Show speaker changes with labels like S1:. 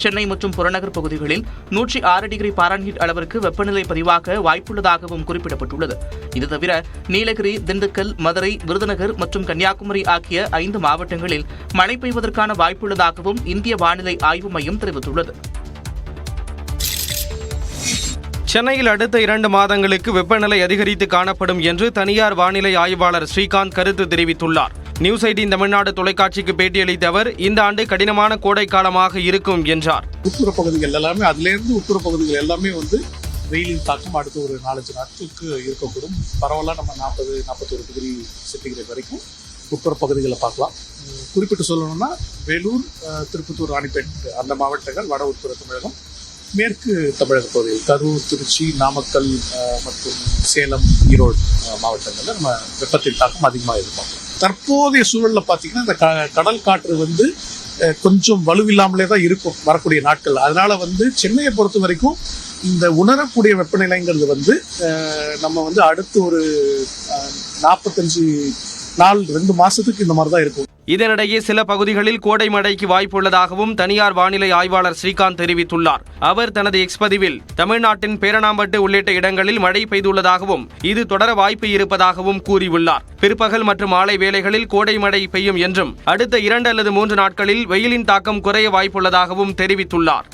S1: சென்னை மற்றும் புறநகர் பகுதிகளில் 106 டிகிரி பாரன்ஹீட் அளவிற்கு வெப்பநிலை பதிவாக வாய்ப்புள்ளதாகவும் குறிப்பிடப்பட்டுள்ளது. இது தவிர நீலகிரி, திண்டுக்கல், மதுரை, விருதுநகர் மற்றும் கன்னியாகுமரி ஆகிய 5 மாவட்டங்களில் மழை பெய்வதற்கான வாய்ப்புள்ளதாகவும் இந்திய வானிலை ஆய்வு மையம் தெரிவித்துள்ளது.
S2: சென்னையில் அடுத்த 2 மாதங்களுக்கு வெப்பநிலை அதிகரித்து காணப்படும் என்று தனியார் வானிலை ஆய்வாளர் ஸ்ரீகாந்த் கருத்து தெரிவித்துள்ளார். நியூஸ் 18 தமிழ்நாடு தொலைக்காட்சிக்கு பேட்டியளித்த அவர் இந்த ஆண்டு கடினமான கோடை காலமாக இருக்கும் என்றார்.
S3: உட்புற பகுதிகள் எல்லாமே அதிலிருந்து உட்புற பகுதிகள் எல்லாமே வெயிலின் தாக்கம் அடுத்த ஒரு 4-5 நாட்களுக்கு இருக்கக்கூடும். பரவலாக நம்ம 40-41 டிகிரி சென்டிகிரேட் வரைக்கும் உட்புற பகுதிகளை பார்க்கலாம். குறிப்பிட்டு சொல்லணும்னா வேலூர், திருப்பத்தூர், ராணிப்பேட் அந்த மாவட்டங்கள், வட உட்புற தமிழகம், மேற்கு தமிழக பகுதிகள் கரூர், திருச்சி, நாமக்கல் மற்றும் சேலம், ஈரோடு மாவட்டங்களில் நம்ம வெப்பத்தின் தாக்கம் அதிகமாக எதிர்பார்க்கலாம். தற்போதைய சூழலில் பார்த்தீங்கன்னா இந்த கடல் காற்று கொஞ்சம் வலுவில்லாமலே தான் இருக்கும் வரக்கூடிய நாட்கள். அதனால சென்னையை பொறுத்த வரைக்கும் இந்த உணரக்கூடிய வெப்பநிலைங்கிறது நம்ம அடுத்து ஒரு 45 நாள் 2 மாசத்துக்கு இந்த மாதிரி தான் இருக்கும்.
S2: இதனிடையே சில பகுதிகளில் கோடை மழைக்கு வாய்ப்புள்ளதாகவும் தனியார் வானிலை ஆய்வாளர் ஸ்ரீகாந்த் தெரிவித்துள்ளார். அவர் தனது எக்ஸ் பதிவில் தமிழ்நாட்டின் பேரணாம்பட்டு உள்ளிட்ட இடங்களில் மழை பெய்துள்ளதாகவும் இது தொடர வாய்ப்பு இருப்பதாகவும் கூறியுள்ளார். பிற்பகல் மற்றும் மாலை வேளைகளில் கோடை மழை பெய்யும் என்றும் அடுத்த 2 அல்லது 3 நாட்களில் வெயிலின் தாக்கம் குறைய வாய்ப்புள்ளதாகவும் தெரிவித்துள்ளார்.